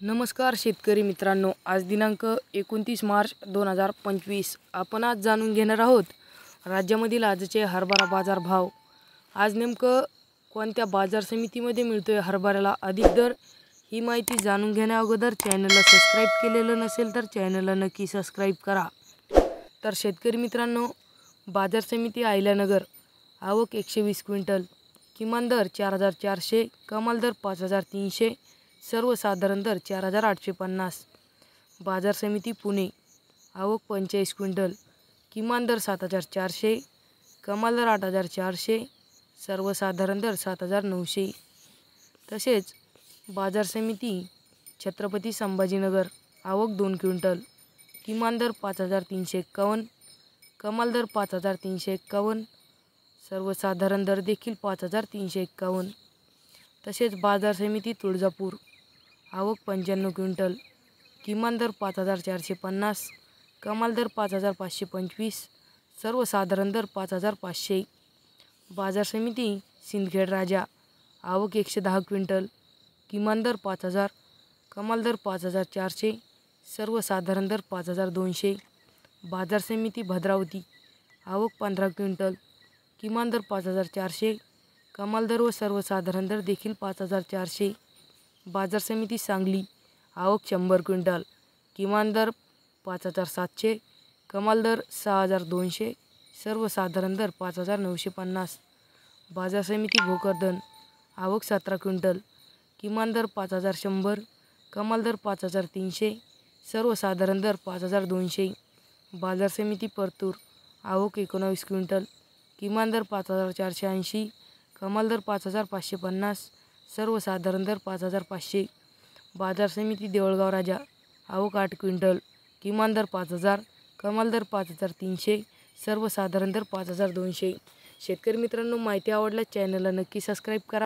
नमस्कार शेतकरी मित्रांनो, आज दिनांक 29 मार्च 2025 आपण आज जाणून घेणार आहोत राज्यामधील आजचे हरभरा बाजार भाव। आज नेमकं कोणत्या बाजार समितीमध्ये मिळतोय हरभऱ्याला अधिक दर, ही माहिती जाणून घेण्या अगोदर चॅनलला सबस्क्राइब केलेलं नसेल तर चॅनलला नक्की सबस्क्राइब करा। तर शेतकरी मित्रांनो, बाजार समिती अहिल्यानगर, आवक 120 क्विंटल, किमान दर 4400, कमाल दर 5300, सर्वसाधारण दर 4850। बाजार समिती पुणे, आवक 45 क्विंटल, किमान दर 7400, कमाल दर 8400, सर्वसाधारण दर 7900। तसेच बाजार समिती छत्रपती संभाजीनगर, आवक 2 क्विंटल, किमान दर 5351, कमाल दर 5351, सर्वसाधारण दर देखील 5351। तसेच बाजार समिती तुळजापूर, आवक 95 क्विंटल, किमान दर 5450, कमाल दर 5525, सर्वसाधारण दर 5500। बाजार समिती सिंदखेड राजा, आवक 110 क्विंटल, किमान दर 5000, कमाल दर 5400, सर्वसाधारण दर 5200। बाजार समिती भद्रावती, आवक 15 क्विंटल, किमान दर 5400, कमाल दर व सर्वसाधारण दर देखील 5400। बाजार समिती सांगली, आवक 100 क्विंटल, किमान दर 5700, कमाल दर 6200, सर्वसाधारण दर 5950। बाजार समिती भोकरदन, आवक 17 क्विंटल, किमान दर 5100, कमाल दर 5300, सर्वसाधारण दर 5200। बाजार समिती परतूर, आवक 19 क्विंटल, किमान दर 5480, कमाल दर 5550, सर्वसाधारण दर 5500। बाजार समिती देऊळगाव राजा, आवक 8 क्विंटल, किमान दर 5000, कमाल दर 5300, सर्वसाधारण दर 5200। शेतकरी मित्रांनो, माहिती आवडल्यास चॅनलला नक्की सबस्क्राइब करा।